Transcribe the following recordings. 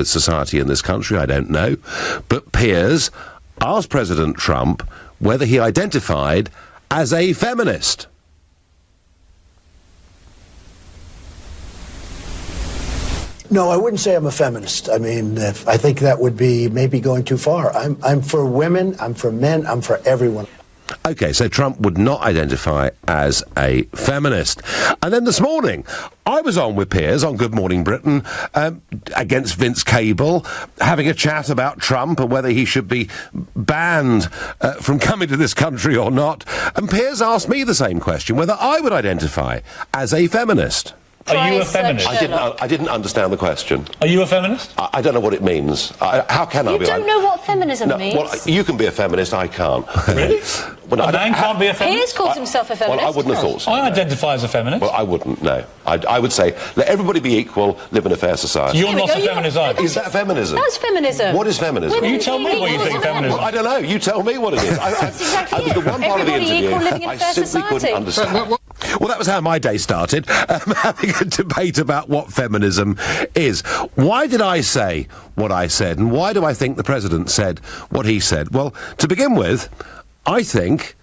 society in this country, I don't know. But Piers asked President Trump whether he identified as a feminist. No, I wouldn't say I'm a feminist. I mean, I think that would be maybe going too far. I'm for women, I'm for men, I'm for everyone. OK, so Trump would not identify as a feminist. And then this morning, I was on with Piers on Good Morning Britain against Vince Cable, having a chat about Trump and whether he should be banned from coming to this country or not. And Piers asked me the same question, whether I would identify as a feminist. Are you a feminist? I didn't understand the question. Are you a feminist? I don't know what it means. How can I be? You don't know what feminism means? Well, you can be a feminist, I can't. Really? Well, a man can't be a feminist? Piers calls himself a feminist. Well, I wouldn't have thought so. I identify as a feminist. Well, I wouldn't, no. I would say, let everybody be equal, live in a fair society. You're not a feminist either. Is that feminism? That's feminism. What is feminism? You tell me what you think feminism is. Well, I don't know. You tell me what it is. That's exactly it. The one part of the interview I simply couldn't understand. Well, that was how my day started, having a debate about what feminism is. Why did I say what I said, and why do I think the President said what he said? Well, to begin with, I think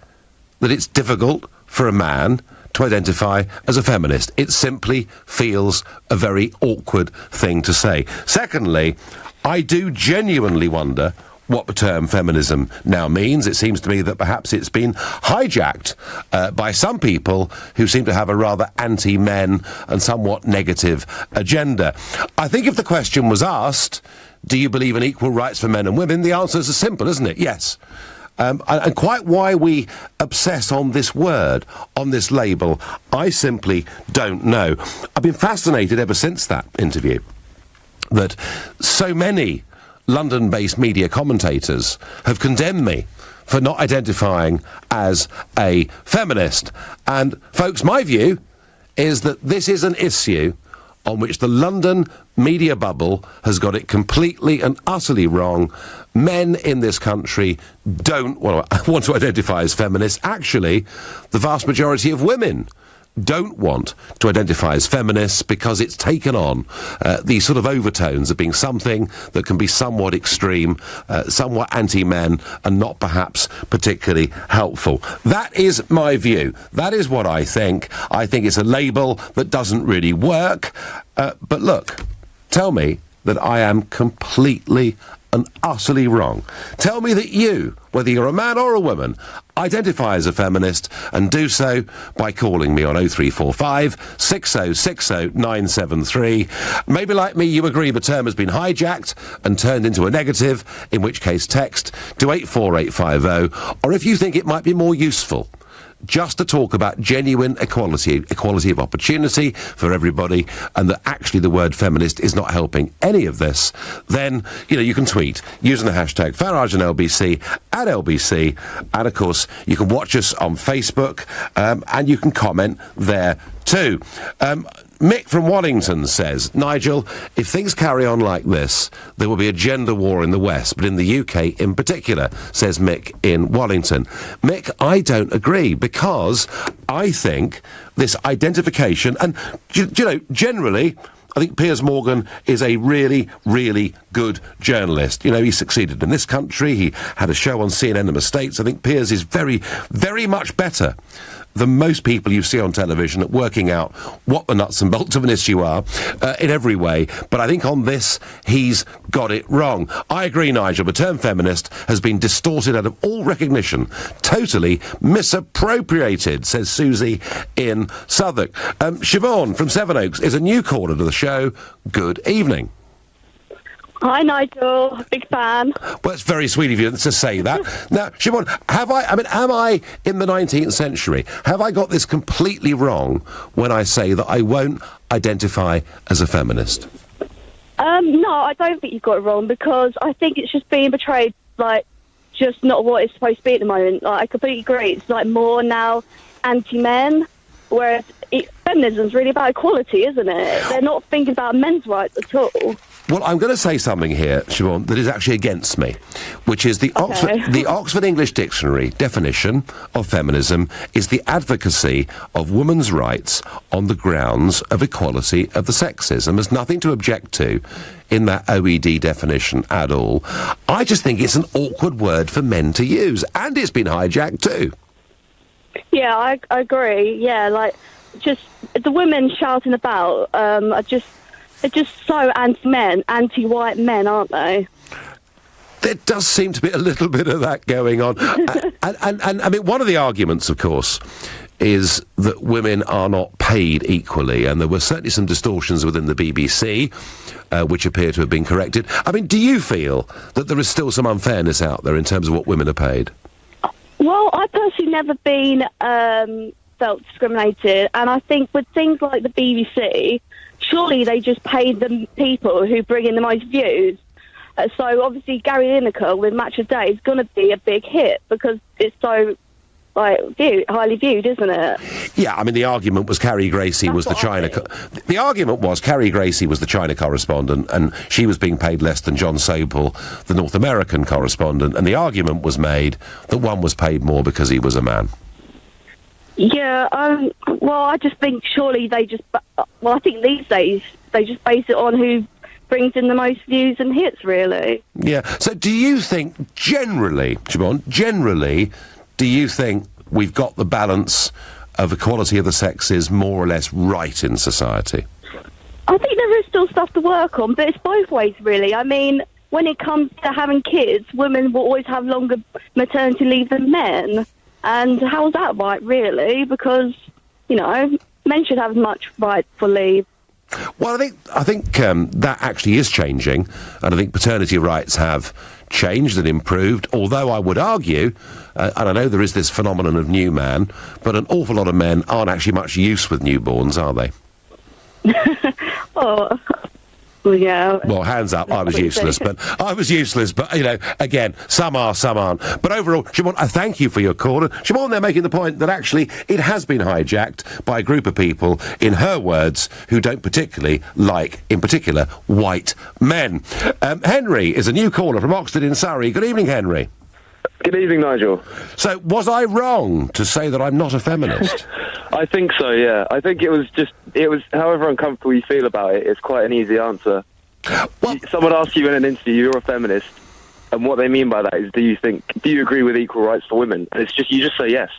that it's difficult for a man to identify as a feminist. It simply feels a very awkward thing to say. Secondly, I do genuinely wonder what the term feminism now means. It seems to me that perhaps it's been hijacked by some people who seem to have a rather anti-men and somewhat negative agenda. I think if the question was asked, do you believe in equal rights for men and women, the answer is simple, isn't it? Yes. And quite why we obsess on this word, on this label, I simply don't know. I've been fascinated ever since that interview that so many London-based media commentators have condemned me for not identifying as a feminist. And, folks, my view is that this is an issue on which the London media bubble has got it completely and utterly wrong. Men in this country don't want to identify as feminists. Actually, the vast majority of women don't want to identify as feminists because it's taken on these sort of overtones of being something that can be somewhat extreme, somewhat anti-men, and not perhaps particularly helpful. That is my view. That is what I think. I think it's a label that doesn't really work. But look, tell me that I am completely and utterly wrong. Tell me that you, whether you're a man or a woman, identify as a feminist, and do so by calling me on 0345 6060 973. Maybe like me you agree the term has been hijacked and turned into a negative, in which case text to 84850, or if you think it might be more useful just to talk about genuine equality of opportunity for everybody, and that actually the word feminist is not helping any of this, then, you can tweet using the hashtag Farage and LBC at LBC, and of course you can watch us on Facebook, and you can comment there too. Mick from Wallington says, Nigel, if things carry on like this, there will be a gender war in the West, but in the UK in particular, says Mick in Wallington. Mick, I don't agree, because I think this identification, and, generally, I think Piers Morgan is a really, really good journalist. He succeeded in this country. He had a show on CNN in the States. I think Piers is very, very much better than most people you see on television at working out what the nuts and bolts of an issue are in every way. But I think on this, he's got it wrong. I agree, Nigel. The term feminist has been distorted out of all recognition. Totally misappropriated, says Susie in Southwark. Siobhan from Sevenoaks is a new caller to the show. Good evening. Hi, Nigel. Big fan. Well, it's very sweet of you to say that. Now, Siobhan, am I in the 19th century? Have I got this completely wrong when I say that I won't identify as a feminist? No, I don't think you've got it wrong, because I think it's just being portrayed like just not what it's supposed to be at the moment. Like, I completely agree. It's like more now anti-men, whereas feminism is really about equality, isn't it? They're not thinking about men's rights at all. Well, I'm going to say something here, Siobhan, that is actually against me, which is the Oxford English Dictionary definition of feminism is the advocacy of women's rights on the grounds of equality of the sexes, and there's nothing to object to in that OED definition at all. I just think it's an awkward word for men to use, and it's been hijacked too. Yeah, I agree. Yeah, like, just the women shouting about they're just so anti-men, anti-white men, aren't they? There does seem to be a little bit of that going on. and I mean, one of the arguments, of course, is that women are not paid equally, and there were certainly some distortions within the BBC, which appear to have been corrected. I mean, do you feel that there is still some unfairness out there in terms of what women are paid? Well, I personally never been felt discriminated, and I think with things like the BBC, surely they just pay the people who bring in the most views. So obviously Gary Lineker with Match of Day is going to be a big hit because it's so highly viewed, isn't it? Yeah, I mean, the argument was Carrie Gracie was the China... The argument was Carrie Gracie was the China correspondent, and she was being paid less than John Sobel, the North American correspondent, and the argument was made that one was paid more because he was a man. Yeah, well, I just think surely they just... Well, I think these days they just base it on who brings in the most views and hits, really. Yeah, so do you think, generally, Siobhan, do you think we've got the balance of equality of the sexes more or less right in society? I think there is still stuff to work on, but it's both ways, really. I mean, when it comes to having kids, women will always have longer maternity leave than men. And how's that right, really? Because, you know, men should have as much right for leave. Well, I think that actually is changing, and I think paternity rights have changed and improved, although I would argue, and I know there is this phenomenon of new man, but an awful lot of men aren't actually much use with newborns, are they? Oh, well, yeah. Well, hands up, I was useless, but you know, again, some are, some aren't. But overall, Siobhan, I thank you for your call. And Siobhan, they're making the point that actually it has been hijacked by a group of people, in her words, who don't particularly like, in particular, white men. Henry is a new caller from Oxford in Surrey. Good evening, Henry. Good evening, Nigel. So, was I wrong to say that I'm not a feminist? I think so, yeah. I think it was however uncomfortable you feel about it, it's quite an easy answer. Well, someone asks you in an interview, you're a feminist, and what they mean by that is, do you agree with equal rights for women? And you just say yes.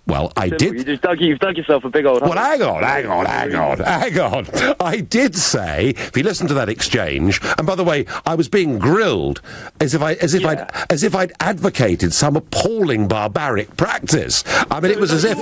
Well, I did... You've dug yourself a big old hole. Well, hang on. I did say, if you listen to that exchange, and by the way, I was being grilled as if I'd advocated some appalling barbaric practice. I mean, it was as if...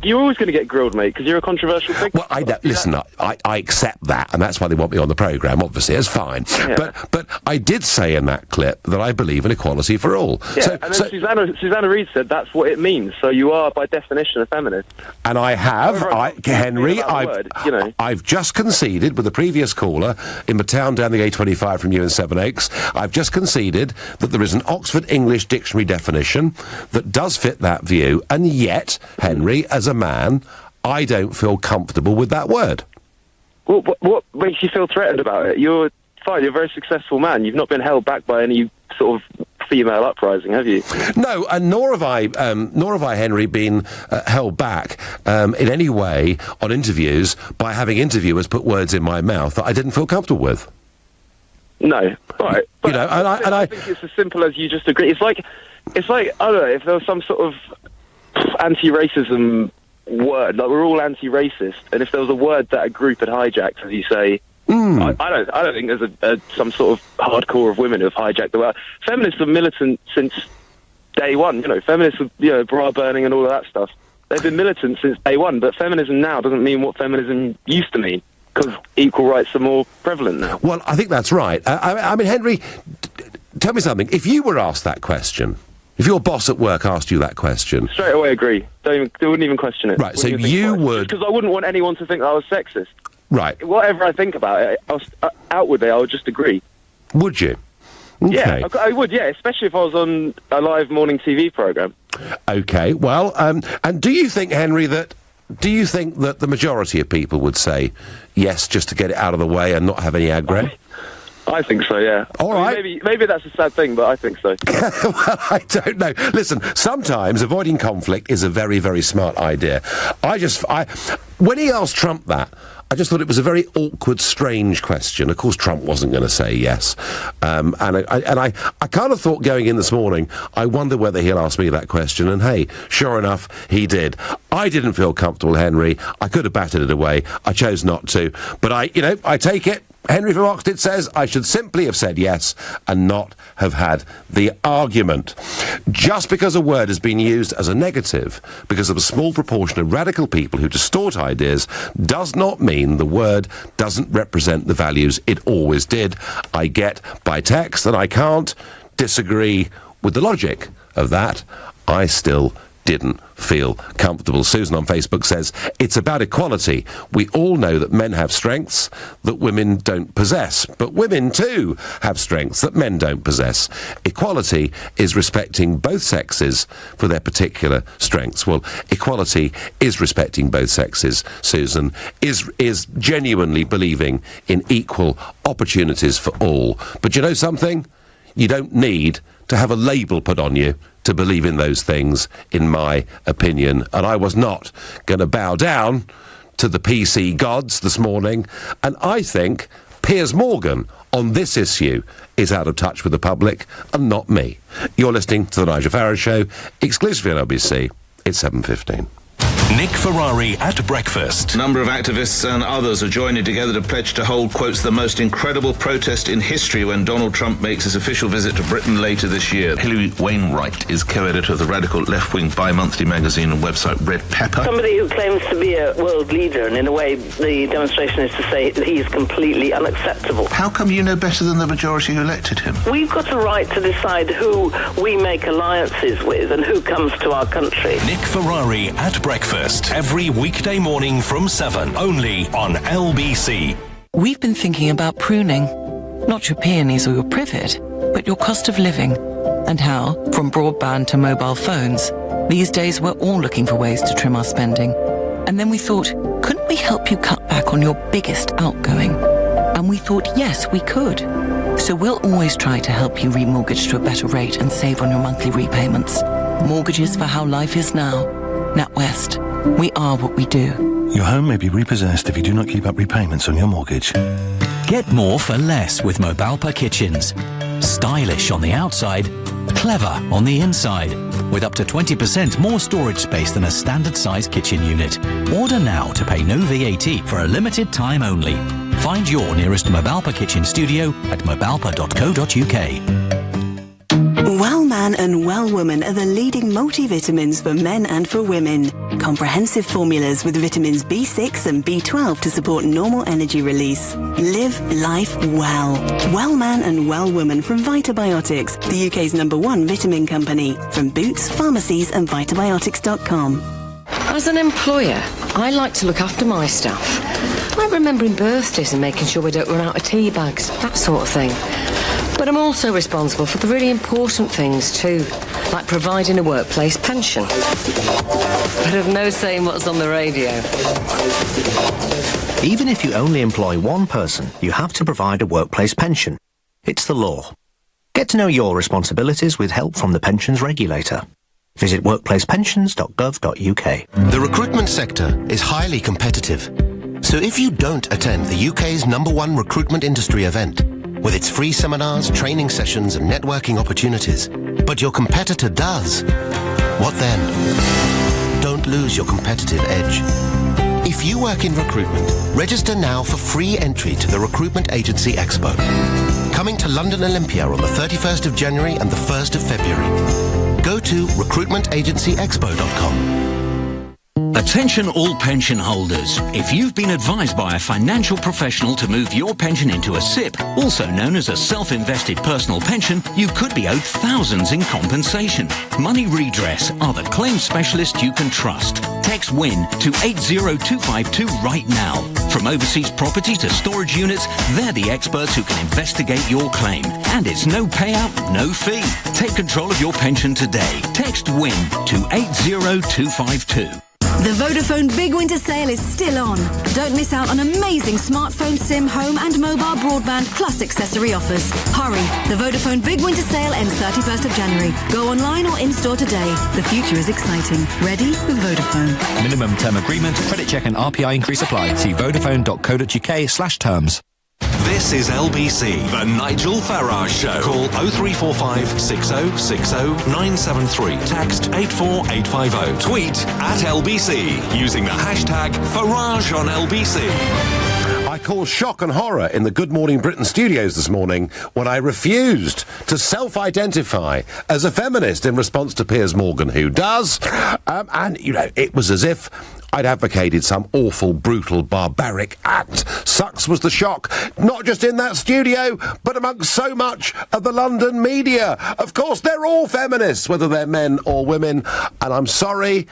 You're always going to get grilled, mate, because you're a controversial figure. Well, listen, I accept that, and that's why they want me on the programme, obviously, it's fine. Yeah. But I did say in that clip that I believe in equality for all. Yeah, and then Susanna Reid said that's what it means, so you are, by definition, a feminist. And I have, Henry, I've just conceded with the previous caller in the town down the A25 from you in Sevenoaks, I've just conceded that there is an Oxford English Dictionary definition that does fit that view, and yet, Henry, as a man, I don't feel comfortable with that word. Well, what makes you feel threatened about it? You're fine, you're a very successful man. You've not been held back by any sort of female uprising, have you? No, and nor have I, Henry, been held back in any way on interviews by having interviewers put words in my mouth that I didn't feel comfortable with. No, right. You know, I think it's as simple as you just agree. It's like I don't know, if there was some sort of anti-racism word, like we're all anti-racist, and if there was a word that a group had hijacked, as you say. I don't think there's some sort of hardcore of women who have hijacked the word. Feminists are militant since day one. You know, feminists are, bra burning and all of that stuff. They've been militant since day one, but feminism now doesn't mean what feminism used to mean, because equal rights are more prevalent now. Well, I think that's right. I mean, Henry, tell me something. If you were asked that question, if your boss at work asked you that question... Straight away agree. They wouldn't even question it. Right, so you would... Because I wouldn't want anyone to think I was sexist. Right. Whatever I think about it, outwardly, I would just agree. Would you? Okay. Yeah, I would, yeah, especially if I was on a live morning TV programme. Okay, well, and do you think, Henry, that the majority of people would say yes, just to get it out of the way and not have any aggro? I think so, yeah. All right. Maybe that's a sad thing, but I think so. Well, I don't know. Listen, sometimes avoiding conflict is a very, very smart idea. When he asked Trump that, I just thought it was a very awkward, strange question. Of course, Trump wasn't going to say yes. And I kind of thought going in this morning, I wonder whether he'll ask me that question. And hey, sure enough, he did. I didn't feel comfortable, Henry. I could have batted it away. I chose not to. But I take it. Henry from Oxted says I should simply have said yes and not have had the argument. Just because a word has been used as a negative because of a small proportion of radical people who distort ideas does not mean the word doesn't represent the values it always did. I get by text that I can't disagree with the logic of that. I still didn't feel comfortable. Susan on Facebook says, it's about equality. We all know that men have strengths that women don't possess, but women too have strengths that men don't possess. Equality is respecting both sexes for their particular strengths. Well, equality is respecting both sexes, Susan, is genuinely believing in equal opportunities for all. But you know something? You don't need to have a label put on you to believe in those things, in my opinion. And I was not going to bow down to the PC gods this morning. And I think Piers Morgan on this issue is out of touch with the public and not me. You're listening to The Nigel Farage Show, exclusively on LBC. It's 7:15. Nick Ferrari at breakfast. A number of activists and others are joining together to pledge to hold, quotes, the most incredible protest in history when Donald Trump makes his official visit to Britain later this year. Hilary Wainwright is co-editor of the radical left-wing bi-monthly magazine and website Red Pepper. Somebody who claims to be a world leader, and in a way the demonstration is to say that he's completely unacceptable. How come you know better than the majority who elected him? We've got a right to decide who we make alliances with and who comes to our country. Nick Ferrari at breakfast. Every weekday morning from 7, only on LBC. We've been thinking about pruning. Not your peonies or your privet, but your cost of living. And how, from broadband to mobile phones, these days we're all looking for ways to trim our spending. And then we thought, couldn't we help you cut back on your biggest outgoing? And we thought, yes, we could. So we'll always try to help you remortgage to a better rate and save on your monthly repayments. Mortgages for how life is now. NatWest. We are what we do. Your home may be repossessed if you do not keep up repayments on your mortgage. Get more for less with Mobalpa Kitchens. Stylish on the outside, clever on the inside, with up to 20% more storage space than a standard size kitchen unit. Order now to pay no VAT for a limited time only. Find your nearest Mobalpa Kitchen studio at mobalpa.co.uk. Well Man and Well Woman are the leading multivitamins for men and for women. Comprehensive formulas with vitamins B6 and B12 to support normal energy release. Live life well. Well Man and Well Woman from Vitabiotics, the UK's #1 vitamin company. From Boots, pharmacies and vitabiotics.com. As an employer, I like to look after my staff. I like remembering birthdays and making sure we don't run out of tea bags, that sort of thing. But I'm also responsible for the really important things too, like providing a workplace pension. But I've no say in what's on the radio. Even if you only employ one person, you have to provide a workplace pension. It's the law. Get to know your responsibilities with help from the pensions regulator. Visit workplacepensions.gov.uk. The recruitment sector is highly competitive. So if you don't attend the UK's #1 recruitment industry event, with its free seminars, training sessions and networking opportunities, but your competitor does, what then? Don't lose your competitive edge. If you work in recruitment, register now for free entry to the Recruitment Agency Expo. Coming to London Olympia on the 31st of January and the 1st of February. Go to recruitmentagencyexpo.com. Attention all pension holders. If you've been advised by a financial professional to move your pension into a SIP, also known as a self-invested personal pension, you could be owed thousands in compensation. Money Redress are the claim specialist you can trust. Text WIN to 80252 right now. From overseas property to storage units, they're the experts who can investigate your claim. And it's no payout, no fee. Take control of your pension today. Text WIN to 80252. The Vodafone Big Winter Sale is still on. Don't miss out on amazing smartphone, SIM, home and mobile broadband plus accessory offers. Hurry, the Vodafone Big Winter Sale ends 31st of January. Go online or in-store today. The future is exciting. Ready with Vodafone. Minimum term agreement, credit check and RPI increase apply. See vodafone.co.uk/terms. This is LBC, the Nigel Farage Show. Call 0345 6060 973. Text 84850. Tweet at LBC using the hashtag Farage on LBC. I caused shock and horror in the Good Morning Britain studios this morning when I refused to self-identify as a feminist in response to Piers Morgan, who does. And, you know, it was as if I'd advocated some awful, brutal, barbaric act. Sucks was the shock, not just in that studio, but amongst so much of the London media. Of course, they're all feminists, whether they're men or women, and I'm sorry,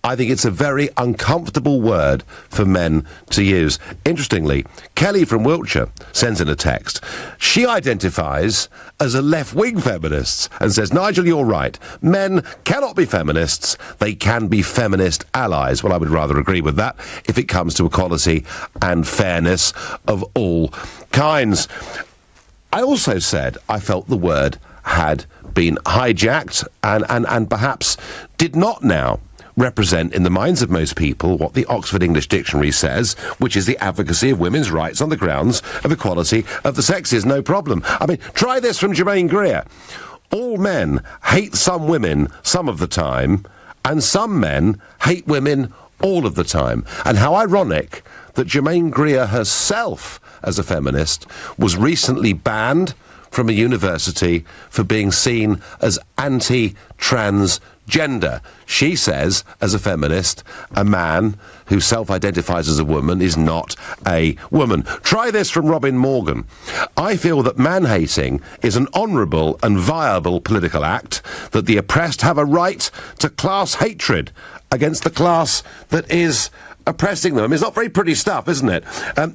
I think it's a very uncomfortable word for men to use. Interestingly, Kelly from Wiltshire sends in a text. She identifies as a left-wing feminist and says, Nigel, you're right. Men cannot be feminists. They can be feminist allies. Well, I would rather agree with that if it comes to equality and fairness of all kinds. I also said I felt the word had been hijacked and perhaps did not now represent in the minds of most people what the Oxford English Dictionary says, which is the advocacy of women's rights on the grounds of equality of the sexes. No problem. I mean, try this from Germaine Greer. All men hate some women some of the time, and some men hate women all of the time. And how ironic that Germaine Greer herself, as a feminist, was recently banned from a university for being seen as anti-transgender. She says, as a feminist, a man who self-identifies as a woman is not a woman. Try this from Robin Morgan. I feel that man-hating is an honourable and viable political act, that the oppressed have a right to class hatred against the class that is oppressing them. I mean, it's not very pretty stuff, isn't it?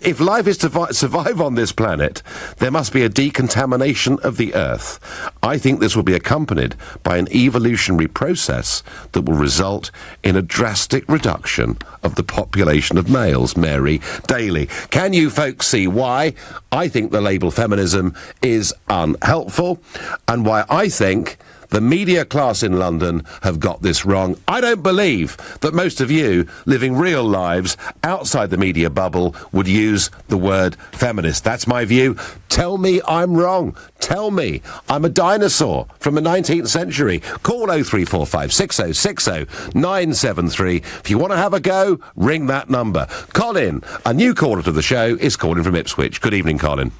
If life is to survive on this planet, there must be a decontamination of the earth. I think this will be accompanied by an evolutionary process that will result in a drastic reduction of the population of males. Mary Daly. Can you folks see why I think the label feminism is unhelpful, and why I think the media class in London have got this wrong? I don't believe that most of you living real lives outside the media bubble would use the word feminist. That's my view. Tell me I'm wrong. Tell me I'm a dinosaur from the 19th century. Call 0345 6060 973. If you want to have a go, ring that number. Colin, a new caller to the show, is calling from Ipswich. Good evening, Colin.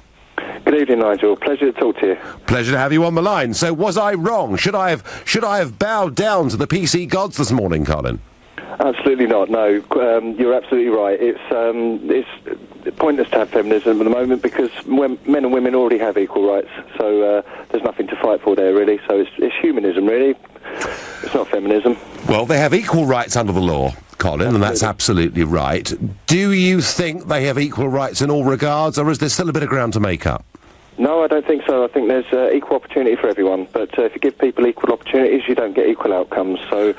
Good evening, Nigel. Pleasure to talk to you. Pleasure to have you on the line. So, was I wrong? Should I have bowed down to the PC gods this morning, Colin? Absolutely not. No, you're absolutely right. It's pointless to have feminism at the moment because men and women already have equal rights. So there's nothing to fight for there, really. So it's humanism, really. It's not feminism. Well, they have equal rights under the law, Colin, and that's absolutely right. Do you think they have equal rights in all regards, or is there still a bit of ground to make up? No, I don't think so. I think there's equal opportunity for everyone. But if you give people equal opportunities, you don't get equal outcomes. So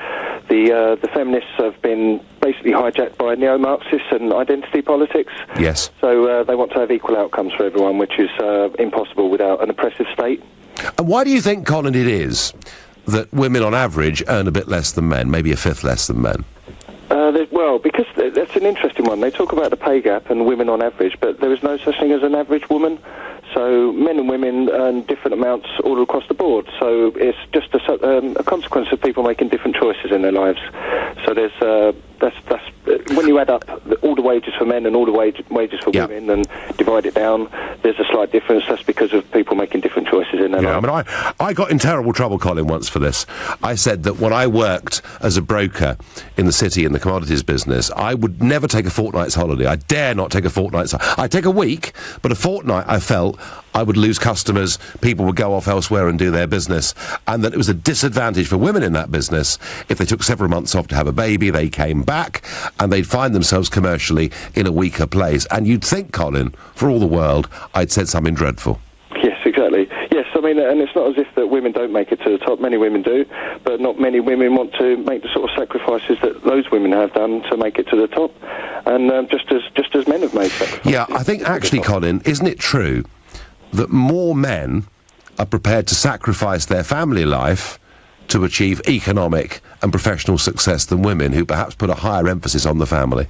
the feminists have been basically hijacked by neo-Marxists and identity politics. Yes. So they want to have equal outcomes for everyone, which is impossible without an oppressive state. And why do you think, Colin, it is that women on average earn a bit less than men, maybe a fifth less than men? Well, because that's an interesting one. They talk about the pay gap and women on average, but there is no such thing as an average woman. So men and women earn different amounts all across the board. So it's just a consequence of people making different choices in their lives. So there's that's when you add up all the wages for men and all the wages for women and divide it down, there's a slight difference. That's because of people making different choices in their lives. I mean, I got in terrible trouble, Colin, once for this. I said that when I worked as a broker in the city in the commodities business, I would never take a fortnight's holiday. I dare not take a fortnight's holiday. I'd take a week, but a fortnight I felt I would lose customers, people would go off elsewhere and do their business, and that it was a disadvantage for women in that business. If they took several months off to have a baby, they came back, and they'd find themselves commercially in a weaker place. And you'd think, Colin, for all the world, I'd said something dreadful. Yes, exactly. Yes, I mean, and it's not as if that women don't make it to the top. Many women do, but not many women want to make the sort of sacrifices that those women have done to make it to the top, and just as men have made sacrifices. Yeah, I think actually, Colin, isn't it true that more men are prepared to sacrifice their family life to achieve economic and professional success than women, who perhaps put a higher emphasis on the family?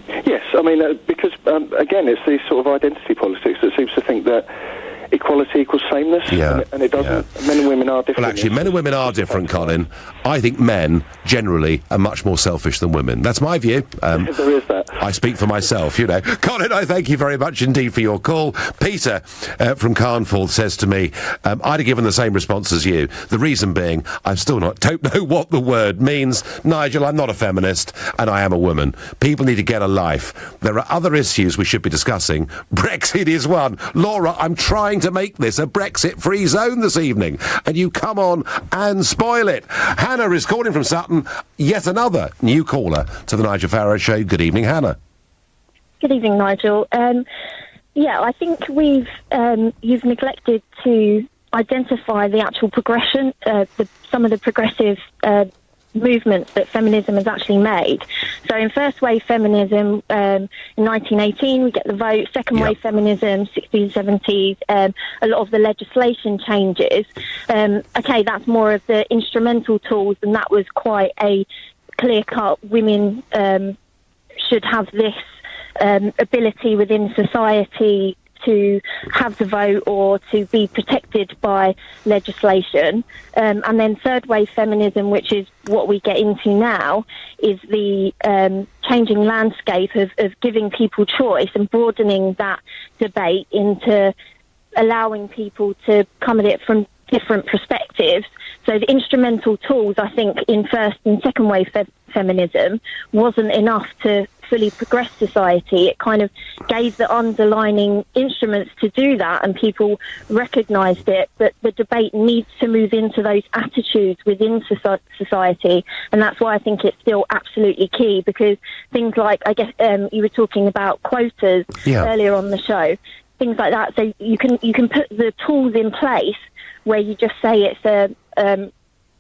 Yes, I mean, because, again, it's these sort of identity politics that seems to think that equality equals sameness, and it doesn't. Yeah. Men and women are different. Well, actually, men and women are different, Colin. I think men, generally, are much more selfish than women. That's my view. There is that. I speak for myself, you know. Colin, I thank you very much indeed for your call. Peter from Carnforth says to me, I'd have given the same response as you. The reason being, I still don't know what the word means. Nigel, I'm not a feminist, and I am a woman. People need to get a life. There are other issues we should be discussing. Brexit is one. Laura, I'm trying to make this a Brexit-free zone this evening, and you come on and spoil it. Hannah is calling from Sutton, yet another new caller to the Nigel Farage Show. Good evening, Hannah. Good evening, Nigel. Yeah, I think you've neglected to identify the actual progression, some of the progressive movements that feminism has actually made. So in first wave feminism, in 1918, we get the vote. Second wave feminism, 60s, 70s, a lot of the legislation changes. Okay, that's more of the instrumental tools, and that was quite a clear-cut, women should have this ability within society to have the vote or to be protected by legislation. And then third wave feminism, which is what we get into now, is the changing landscape of giving people choice and broadening that debate into allowing people to come at it from different perspectives. So the instrumental tools, I think, in first and second wave feminism wasn't enough to fully progress society. It kind of gave the underlining instruments to do that, and people recognised it, but the debate needs to move into those attitudes within society, and that's why I think it's still absolutely key, because things like, I guess you were talking about quotas earlier on the show, things like that, so you can put the tools in place where you just say it's a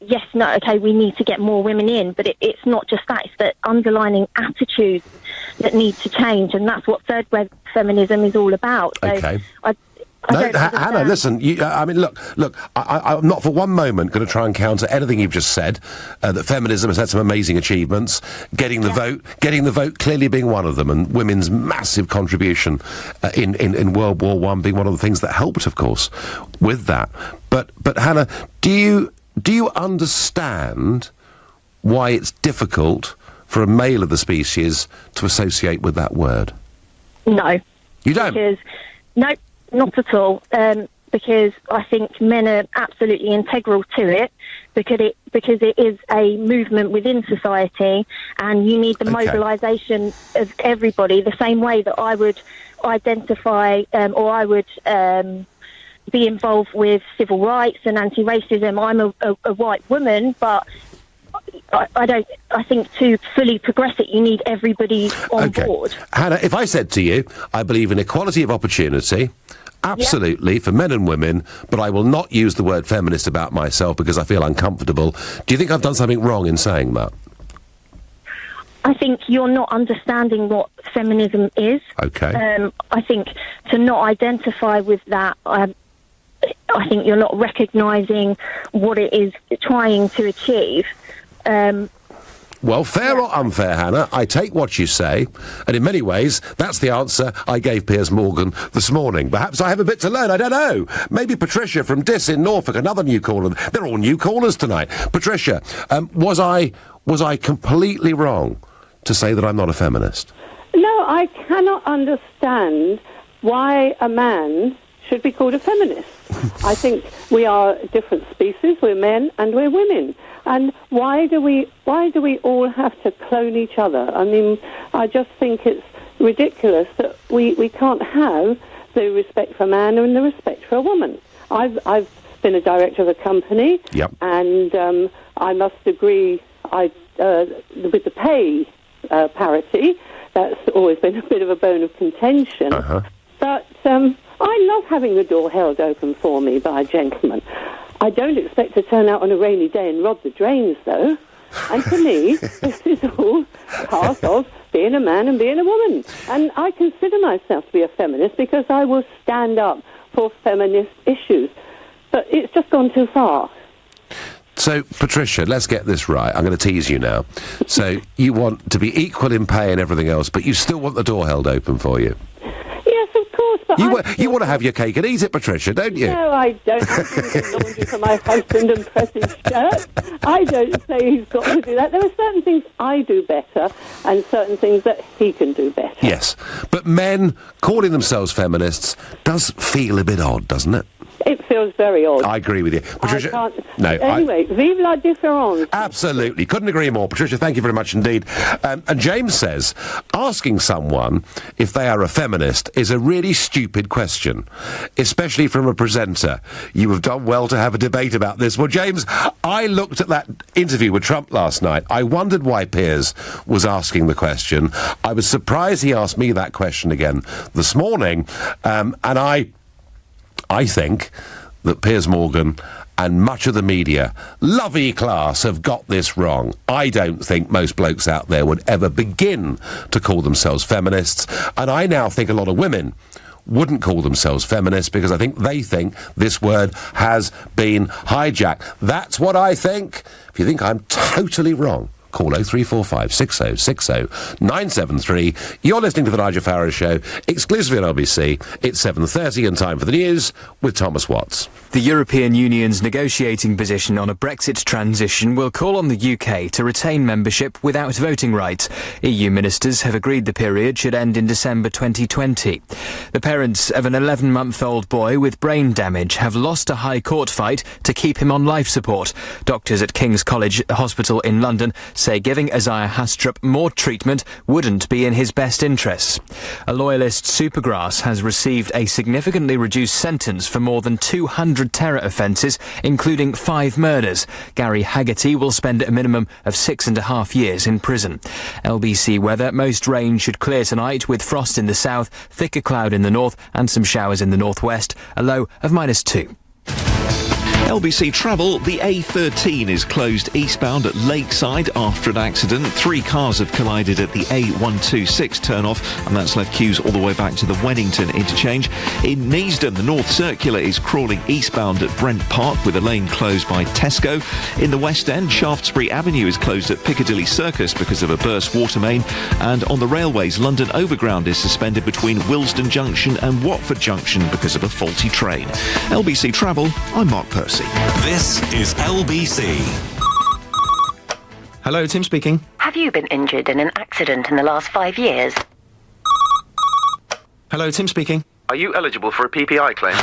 yes, no, okay, we need to get more women in, but it's not just that, it's the underlining attitudes that need to change, and that's what third wave feminism is all about. So okay. Hannah, listen, I mean, look, I'm not for one moment going to try and counter anything you've just said, that feminism has had some amazing achievements, getting the vote clearly being one of them, and women's massive contribution in World War I being one of the things that helped, of course, with that. But Hannah, do you understand why it's difficult for a male of the species to associate with that word? No. You don't? No, not at all. Because I think men are absolutely integral to it, because it is a movement within society, and you need the mobilisation of everybody, the same way that I would identify or I would be involved with civil rights and anti-racism. I'm a white woman, but I think to fully progress it, you need everybody on board. Hannah, if I said to you, I believe in equality of opportunity, absolutely, for men and women, but I will not use the word feminist about myself because I feel uncomfortable, do you think I've done something wrong in saying that? I think you're not understanding what feminism is. Okay. I think to not identify with that, I think you're not recognising what it is trying to achieve. Well, fair or unfair, Hannah, I take what you say, and in many ways, that's the answer I gave Piers Morgan this morning. Perhaps I have a bit to learn, I don't know. Maybe Patricia from Diss in Norfolk, another new caller. They're all new callers tonight. Patricia, was I completely wrong to say that I'm not a feminist? No, I cannot understand why a man should be called a feminist. I think we are a different species. We're men and we're women. And why do we all have to clone each other? I mean, I just think it's ridiculous that we can't have the respect for a man and the respect for a woman. I've been a director of a company, and I must agree with the pay parity. That's always been a bit of a bone of contention. But I love having the door held open for me by a gentleman. I don't expect to turn out on a rainy day and rob the drains, though. And for me, this is all part of being a man and being a woman. And I consider myself to be a feminist because I will stand up for feminist issues. But it's just gone too far. So, Patricia, let's get this right. I'm going to tease you now. So, you want to be equal in pay and everything else, but you still want the door held open for you? Yes, of course. But you want to have your cake and eat it, Patricia, don't you? No, I don't have to do the laundry for my husband and press his shirt. I don't say he's got to do that. There are certain things I do better and certain things that he can do better. Yes, but men calling themselves feminists does feel a bit odd, doesn't it? It feels very odd. I agree with you. Patricia, Anyway, vive la différence. Absolutely. Couldn't agree more. Patricia, thank you very much indeed. And James says, asking someone if they are a feminist is a really stupid question, especially from a presenter. You have done well to have a debate about this. Well, James, I looked at that interview with Trump last night. I wondered why Piers was asking the question. I was surprised he asked me that question again this morning. And I think that Piers Morgan and much of the media, lovey class, have got this wrong. I don't think most blokes out there would ever begin to call themselves feminists, and I now think a lot of women wouldn't call themselves feminists because I think they think this word has been hijacked. That's what I think. If you think I'm totally wrong, call 0345 6060 973. You're listening to The Nigel Farage Show, exclusively on LBC. It's 7:30 and time for the news with Thomas Watts. The European Union's negotiating position on a Brexit transition will call on the UK to retain membership without voting rights. EU ministers have agreed the period should end in December 2020. The parents of an 11-month-old boy with brain damage have lost a High Court fight to keep him on life support. Doctors at King's College Hospital in London say giving Isaiah Hastrup more treatment wouldn't be in his best interests. A loyalist, Supergrass, has received a significantly reduced sentence for more than 200 terror offences, including 5 murders. Gary Haggerty will spend a minimum of 6.5 years in prison. LBC weather: most rain should clear tonight with frost in the south, thicker cloud in the north and some showers in the northwest, a low of -2. LBC Travel, the A13 is closed eastbound at Lakeside after an accident. 3 cars have collided at the A126 turn-off, and that's left queues all the way back to the Wennington interchange. In Neasden, the North Circular is crawling eastbound at Brent Park with a lane closed by Tesco. In the West End, Shaftesbury Avenue is closed at Piccadilly Circus because of a burst water main. And on the railways, London Overground is suspended between Willesden Junction and Watford Junction because of a faulty train. LBC Travel, I'm Mark Percy. This is LBC. Hello, Tim speaking. Have you been injured in an accident in the last 5 years? Hello, Tim speaking. Are you eligible for a PPI claim?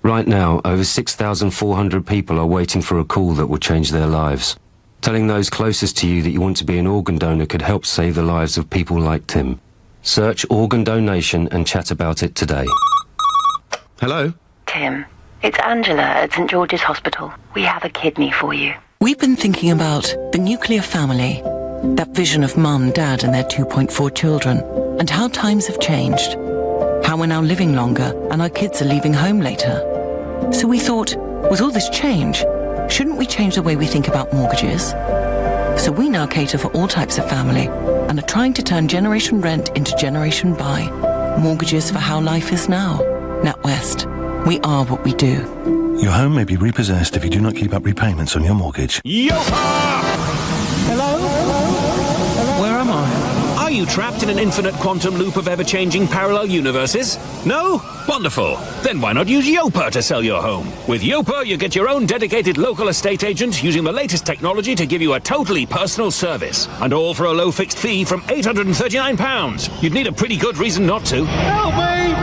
Right now, over 6,400 people are waiting for a call that will change their lives. Telling those closest to you that you want to be an organ donor could help save the lives of people like Tim. Search organ donation and chat about it today. Hello? Tim, it's Angela at St George's Hospital. We have a kidney for you. We've been thinking about the nuclear family, that vision of mum, dad and their 2.4 children, and how times have changed. How we're now living longer and our kids are leaving home later. So we thought, with all this change, shouldn't we change the way we think about mortgages? So we now cater for all types of family and are trying to turn Generation Rent into Generation Buy. Mortgages for how life is now. NatWest. We are what we do. Your home may be repossessed if you do not keep up repayments on your mortgage. Hello? Where am I? Are you trapped in an infinite quantum loop of ever-changing parallel universes? No? Wonderful. Then why not use Yopa to sell your home? With Yopa, you get your own dedicated local estate agent using the latest technology to give you a totally personal service. And all for a low fixed fee from £839. You'd need a pretty good reason not to. Help me!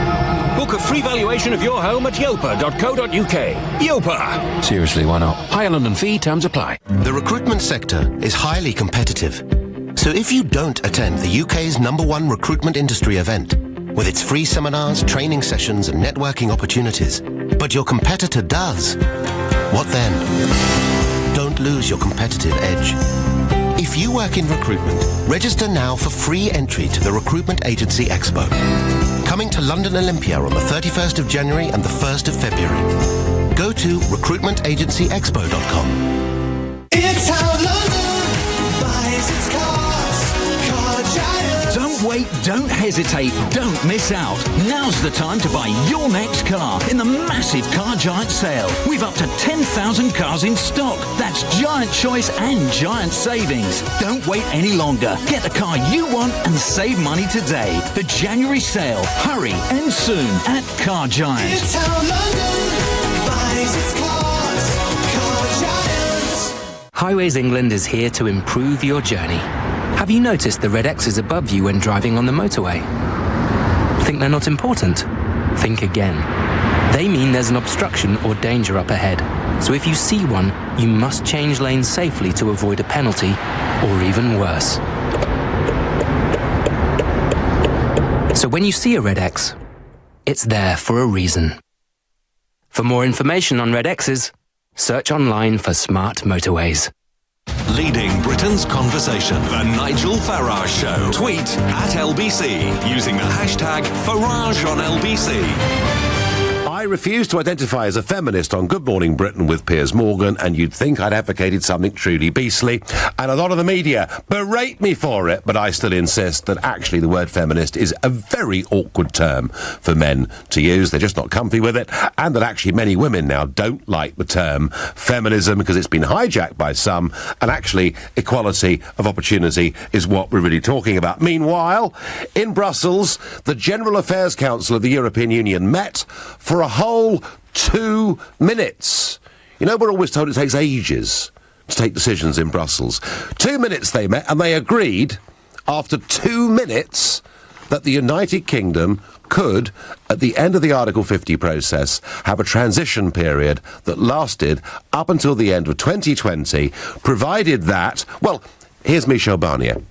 Book a free valuation of your home at yopa.co.uk. Yopa! Seriously, why not? Higher London fee, terms apply. The recruitment sector is highly competitive. So if you don't attend the UK's #1 recruitment industry event, with its free seminars, training sessions and networking opportunities, but your competitor does, what then? Don't lose your competitive edge. If you work in recruitment, register now for free entry to the Recruitment Agency Expo. coming to London Olympia on the 31st of January and the 1st of February. Go to recruitmentagencyexpo.com. It's how London buys its cars. Car Giant. Don't wait, don't hesitate, don't miss out. Now's the time to buy your next car in the massive Car Giant sale. We've up to 10,000 cars in stock. That's giant choice and giant savings. Don't wait any longer. Get the car you want and save money today. The January sale. Hurry and soon at Car Giant. It's how London buys its cars. Car Giant. Highways England is here to improve your journey. Have you noticed the red X's above you when driving on the motorway? Think they're not important? Think again. They mean there's an obstruction or danger up ahead. So if you see one, you must change lanes safely to avoid a penalty, or even worse. So when you see a red X, it's there for a reason. For more information on red X's, search online for smart motorways. Leading Britain's conversation. The Nigel Farage Show. Tweet at LBC using the hashtag Farage on LBC. I refuse to identify as a feminist on Good Morning Britain with Piers Morgan, and you'd think I'd advocated something truly beastly. And a lot of the media berate me for it, but I still insist that actually the word feminist is a very awkward term for men to use. They're just not comfy with it, and that actually many women now don't like the term feminism because it's been hijacked by some, and actually equality of opportunity is what we're really talking about. Meanwhile, in Brussels, the General Affairs Council of the European Union met for a whole 2 minutes. You know, we're always told it takes ages to take decisions in Brussels. 2 minutes they met, and they agreed, after 2 minutes, that the United Kingdom could, at the end of the Article 50 process, have a transition period that lasted up until the end of 2020, provided that, well, here's Michel Barnier.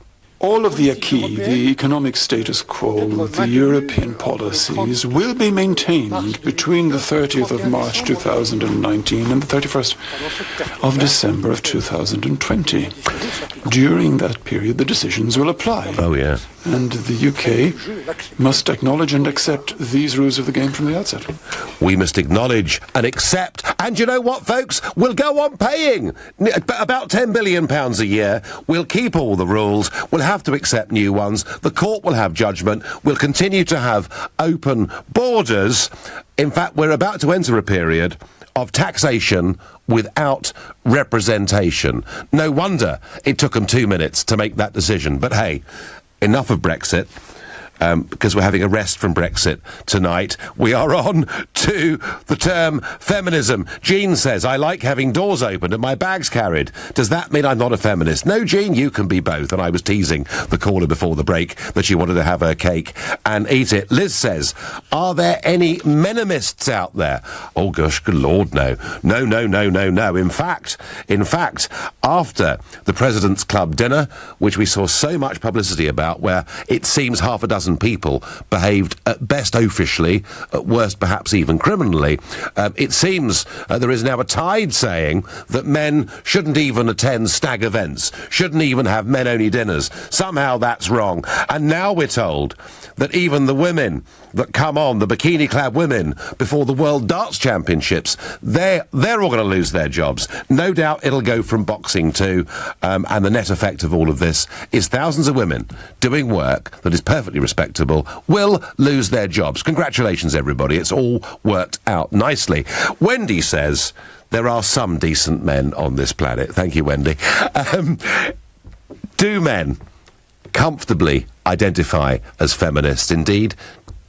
All of the acquis, the economic status quo, the European policies will be maintained between the 30th of March 2019 and the 31st of December of 2020. During that period, the decisions will apply. Oh, yeah. And the UK must acknowledge and accept these rules of the game from the outset. We must acknowledge and accept. And you know what, folks? We'll go on paying about £10 billion a year. We'll keep all the rules. We'll have to accept new ones. The court will have judgment. We'll continue to have open borders. In fact, we're about to enter a period of taxation without representation. No wonder it took them 2 minutes to make that decision. But hey, enough of Brexit. Because we're having a rest from Brexit tonight. We are on to the term feminism. Jean says, I like having doors opened and my bags carried. Does that mean I'm not a feminist? No, Jean, you can be both. And I was teasing the caller before the break that she wanted to have her cake and eat it. Liz says, are there any menimists out there? Oh, gosh, good Lord, no. No. In fact, after the President's Club dinner, which we saw so much publicity about, where it seems half a dozen people behaved at best oafishly, at worst perhaps even criminally. It seems there is now a tide saying that men shouldn't even attend stag events, shouldn't even have men-only dinners. Somehow that's wrong. And now we're told that even the women that come on, the bikini-clad women, before the World Darts Championships, they're all going to lose their jobs. No doubt it'll go from boxing too, and the net effect of all of this is thousands of women doing work that is perfectly respectable will lose their jobs. Congratulations, everybody. It's all worked out nicely. Wendy says there are some decent men on this planet. Thank you, Wendy. Do men comfortably identify as feminists? Indeed,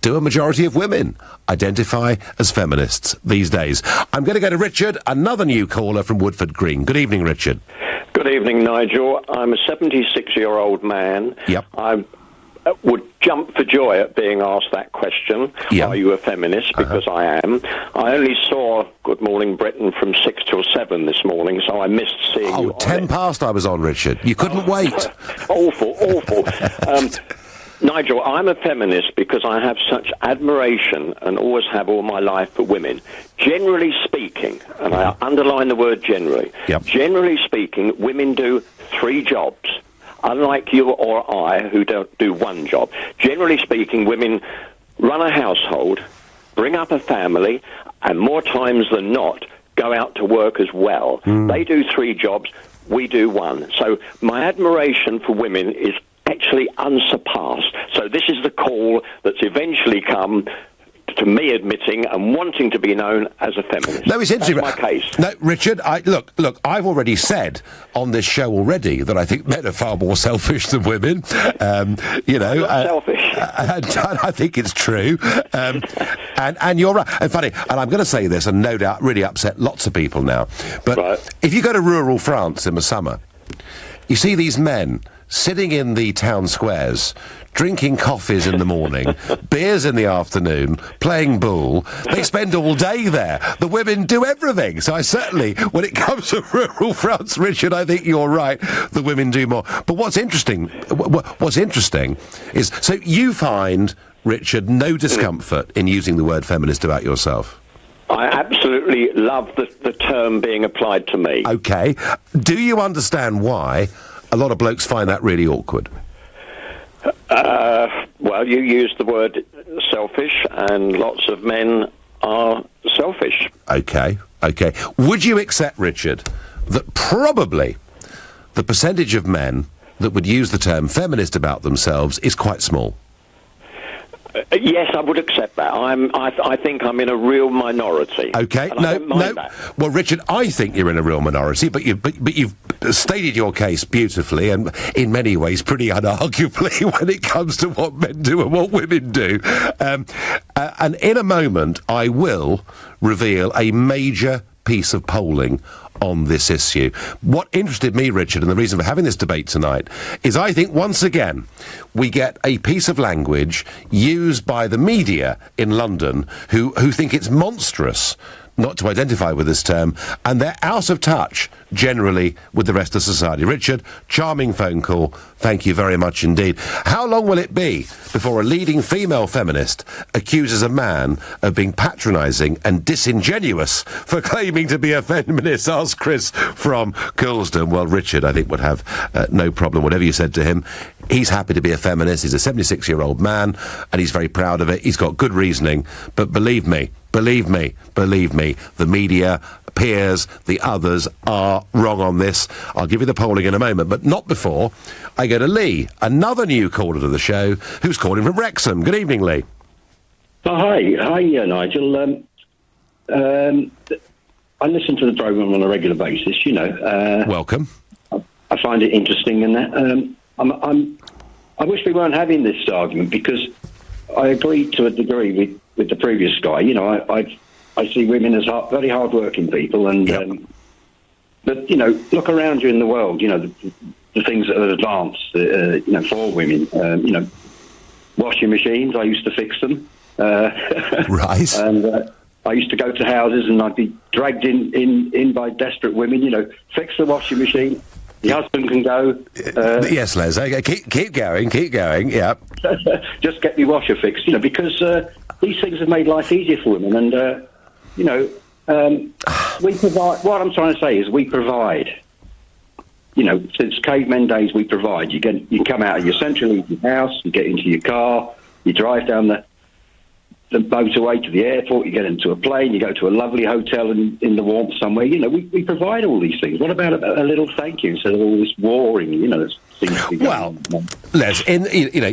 do a majority of women identify as feminists these days? I'm going to go to Richard, another new caller from Woodford Green. Good evening, Richard. Good evening, Nigel. I'm a 76-year-old man. Yep. I would jump for joy at being asked that question. Yep. Are you a feminist? Because I am. I only saw Good Morning Britain from 6 till 7 this morning, so I missed seeing you. 10 past I was on, Richard. You couldn't wait. Awful. Nigel, I'm a feminist because I have such admiration and always have all my life for women. Generally speaking, and I underline the word generally, generally speaking, women do 3 jobs. Unlike you or I, who don't do one job. Generally speaking, women run a household, bring up a family, and more times than not, go out to work as well. They do 3 jobs, we do 1. So my admiration for women is actually unsurpassed. So this is the call that's eventually come to me admitting and wanting to be known as a feminist. No, it's interesting. That's my case. No, Richard, look, I've already said on this show already that I think men are far more selfish than women. Selfish. And I think it's true. And you're right. And funny, and I'm going to say this, and no doubt really upset lots of people now, but if you go to rural France in the summer, you see these men sitting in the town squares, drinking coffees in the morning, beers in the afternoon, playing pool. They spend all day there. The women do everything. So I certainly, when it comes to rural France, Richard, I think you're right. The women do more. But what's interesting is, so you find, Richard, no discomfort in using the word feminist about yourself? I absolutely love the term being applied to me. Okay. Do you understand why a lot of blokes find that really awkward? Well, you used the word selfish, and lots of men are selfish. Okay. Would you accept, Richard, that probably the percentage of men that would use the term feminist about themselves is quite small? Yes, I would accept that. I think I'm in a real minority. Okay, no. Well, Richard, I think you're in a real minority, but you've stated your case beautifully and in many ways pretty unarguably when it comes to what men do and what women do. And in a moment, I will reveal a major piece of polling on this issue. What interested me, Richard, and the reason for having this debate tonight, is I think once again we get a piece of language used by the media in London who think it's monstrous not to identify with this term, and they're out of touch generally with the rest of society. Richard, charming phone call. Thank you very much indeed. How long will it be before a leading female feminist accuses a man of being patronising and disingenuous for claiming to be a feminist? Ask Chris from Coulsdon. Well, Richard, I think, would have no problem, whatever you said to him. He's happy to be a feminist. He's a 76-year-old man, and he's very proud of it. He's got good reasoning. But believe me, the media, peers, the others are wrong on this. I'll give you the polling in a moment, but not before I go to Lee, another new caller to the show, who's calling from Wrexham. Good evening, Lee. Oh, hi, Nigel. I listen to the programme on a regular basis, Welcome. I find it interesting, and that I wish we weren't having this argument, because I agree to a degree with the previous guy. I see women as very hard-working people, and but look around you in the world. The things that are advanced, for women. Washing machines. I used to fix them. Right. And I used to go to houses, and I'd be dragged in by desperate women. Fix the washing machine. The husband can go. Yes, Les. Okay, keep going. Yeah. Just get me washer fixed. Because these things have made life easier for women, and we provide. What I'm trying to say is we provide. Since cavemen days, we provide. You come out of your central heated house, you get into your car, you drive down the motorway to the airport, you get into a plane, you go to a lovely hotel in the warmth somewhere. We provide all these things. What about a little thank you instead of all this warring, that seems to be going on? Les,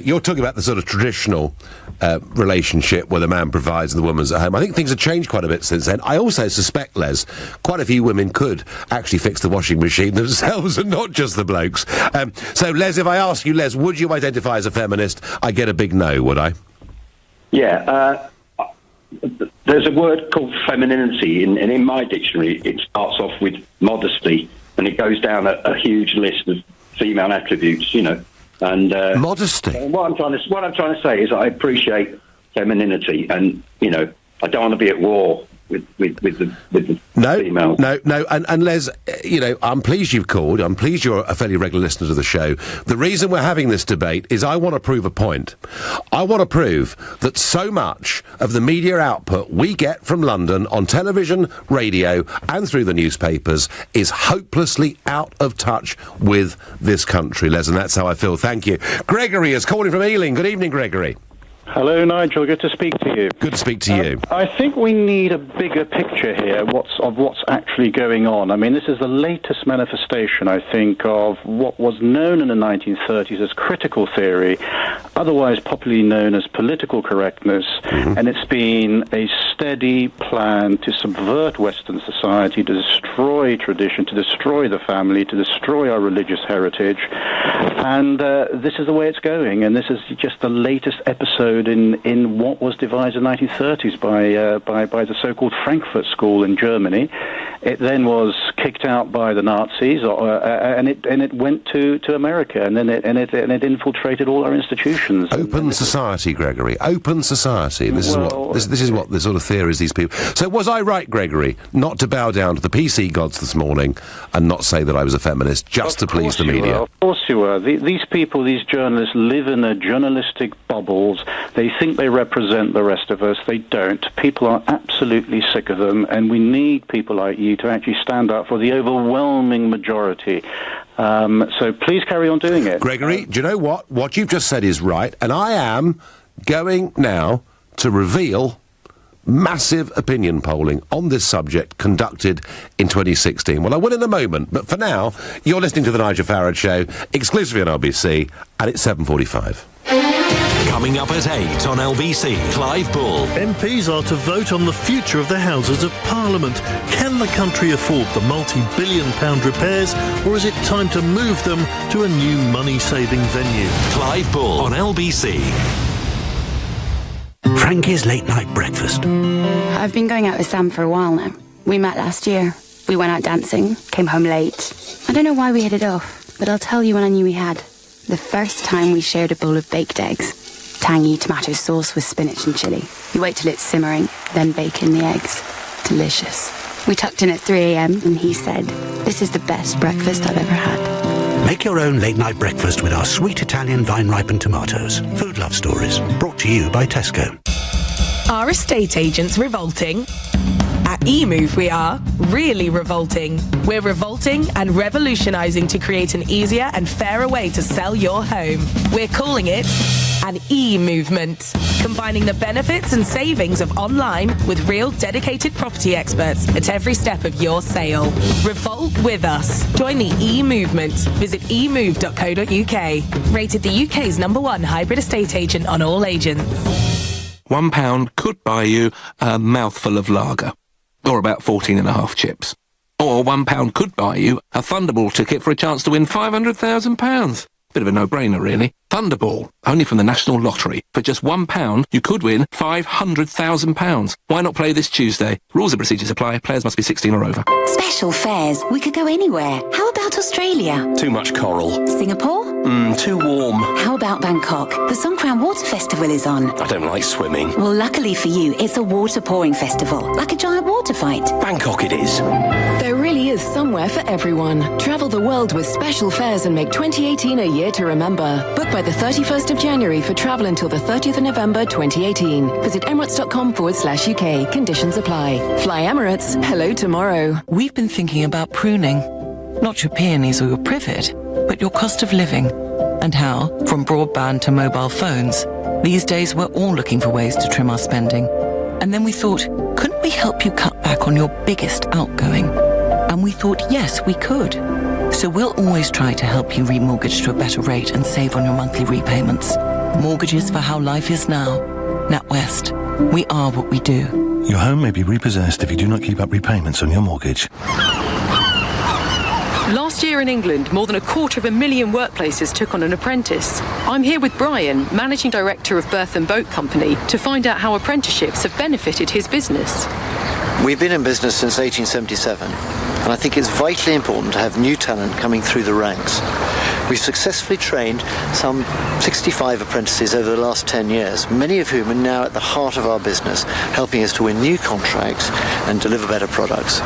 you're talking about the sort of traditional relationship where the man provides and the woman's at home. I think things have changed quite a bit since then. I also suspect, Les, quite a few women could actually fix the washing machine themselves and not just the blokes. So, Les, if I ask you, Les, would you identify as a feminist? I get a big no, would I? Yeah, there's a word called femininity, and in my dictionary it starts off with modesty, and it goes down a huge list of female attributes, and modesty. What I'm trying to say is I appreciate femininity, and I don't want to be at war with the females. No, and Les, I'm pleased you've called. I'm pleased you're a fairly regular listener to the show. The reason we're having this debate is I want to prove a point. I want to prove that so much of the media output we get from London on television, radio, and through the newspapers is hopelessly out of touch with this country, Les, and that's how I feel. Thank you. Gregory is calling from Ealing. Good evening, Gregory. Hello, Nigel. Good to speak to you. Good to speak to you. I think we need a bigger picture here of what's actually going on. I mean, this is the latest manifestation, I think, of what was known in the 1930s as critical theory, otherwise popularly known as political correctness, and it's been a steady plan to subvert Western society, to destroy tradition, to destroy the family, to destroy our religious heritage, and this is the way it's going, and this is just the latest episode in what was devised in the 1930s by the so-called Frankfurt School in Germany. It then was kicked out by the Nazis, and it went to America, and then it infiltrated all our institutions. Open society, Gregory. Open society. This is what the sort of theories these people. So was I right, Gregory, not to bow down to the PC gods this morning and not say that I was a feminist just to please the media? Of course you were. These people, these journalists, live in their journalistic bubbles. They think they represent the rest of us. They don't. People are absolutely sick of them, and we need people like you to actually stand up for the overwhelming majority. So please carry on doing it. Gregory, do you know what? What you've just said is right, and I am going now to reveal massive opinion polling on this subject conducted in 2016. Well, I will in a moment, but for now, you're listening to The Nigel Farage Show, exclusively on LBC, and it's 7:45. Coming up at 8 on LBC, Clive Bull. MPs are to vote on the future of the Houses of Parliament. Can the country afford the multi-billion-pound repairs, or is it time to move them to a new money-saving venue? Clive Bull on LBC. Frankie's Late Night Breakfast. I've been going out with Sam for a while now. We met last year. We went out dancing, came home late. I don't know why we hit it off, but I'll tell you when I knew we had. The first time we shared a bowl of baked eggs. Tangy tomato sauce with spinach and chilli. You wait till it's simmering, then bake in the eggs. Delicious. We tucked in at 3 a.m. and he said, "This is the best breakfast I've ever had." Make your own late night breakfast with our sweet Italian vine-ripened tomatoes. Food Love Stories, brought to you by Tesco. Are estate agents revolting? At eMove we are really revolting. We're revolting and revolutionising to create an easier and fairer way to sell your home. We're calling it an e-movement, combining the benefits and savings of online with real dedicated property experts at every step of your sale. Revolt with us. Join the e-movement. Visit emove.co.uk. Rated the UK's #1 hybrid estate agent on all agents. £1 could buy you a mouthful of lager, or about 14.5 chips. Or £1 could buy you a Thunderball ticket for a chance to win £500,000. Bit of a no-brainer, really. Thunderball, only from the National Lottery. For just £1, you could win £500,000. Why not play this Tuesday? Rules and procedures apply. Players must be 16 or over. Special fares. We could go anywhere. How about Australia? Too much coral. Singapore? Too warm. How about Bangkok? The Songkran Water Festival is on. I don't like swimming. Well, luckily for you, it's a water pouring festival, like a giant water fight. Bangkok it is. There really is somewhere for everyone. Travel the world with special fares and make 2018 a year to remember. Book by the 31st of January for travel until the 30th of November 2018. Visit emirates.com/UK. Conditions apply. Fly Emirates. Hello tomorrow. We've been thinking about pruning. Not your peonies or your privet, but your cost of living. And how, from broadband to mobile phones, these days we're all looking for ways to trim our spending. And then we thought, couldn't we help you cut back on your biggest outgoing? And we thought, yes, we could. So we'll always try to help you remortgage to a better rate and save on your monthly repayments. Mortgages for how life is now. NatWest. We are what we do. Your home may be repossessed if you do not keep up repayments on your mortgage. Last year in England, more than 250,000 workplaces took on an apprentice. I'm here with Brian, Managing Director of Berth and Boat Company, to find out how apprenticeships have benefited his business. We've been in business since 1877, and I think it's vitally important to have new talent coming through the ranks. We've successfully trained some 65 apprentices over the last 10 years, many of whom are now at the heart of our business, helping us to win new contracts and deliver better products.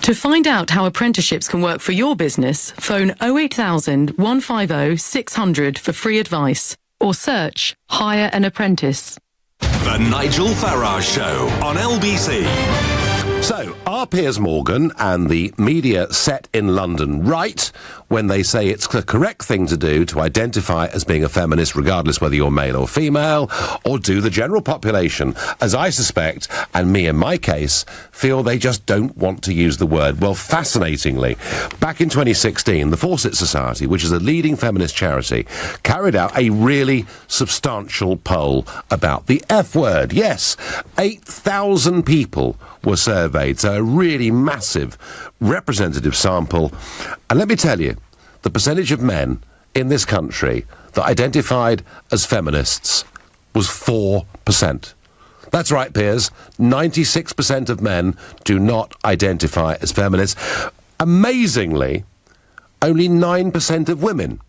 To find out how apprenticeships can work for your business, phone 08000 150 600 for free advice, or search Hire an Apprentice. The Nigel Farage Show on LBC. So, are Piers Morgan and the media set in London right when they say it's the correct thing to do to identify as being a feminist, regardless whether you're male or female, or do the general population, as I suspect, and me in my case, feel they just don't want to use the word? Well, fascinatingly, back in 2016, the Fawcett Society, which is a leading feminist charity, carried out a really substantial poll about the F word. Yes, 8,000 people were surveyed, so a really massive representative sample. And let me tell you, the percentage of men in this country that identified as feminists was 4%. That's right, Piers. 96% of men do not identify as feminists. Amazingly, only 9% of women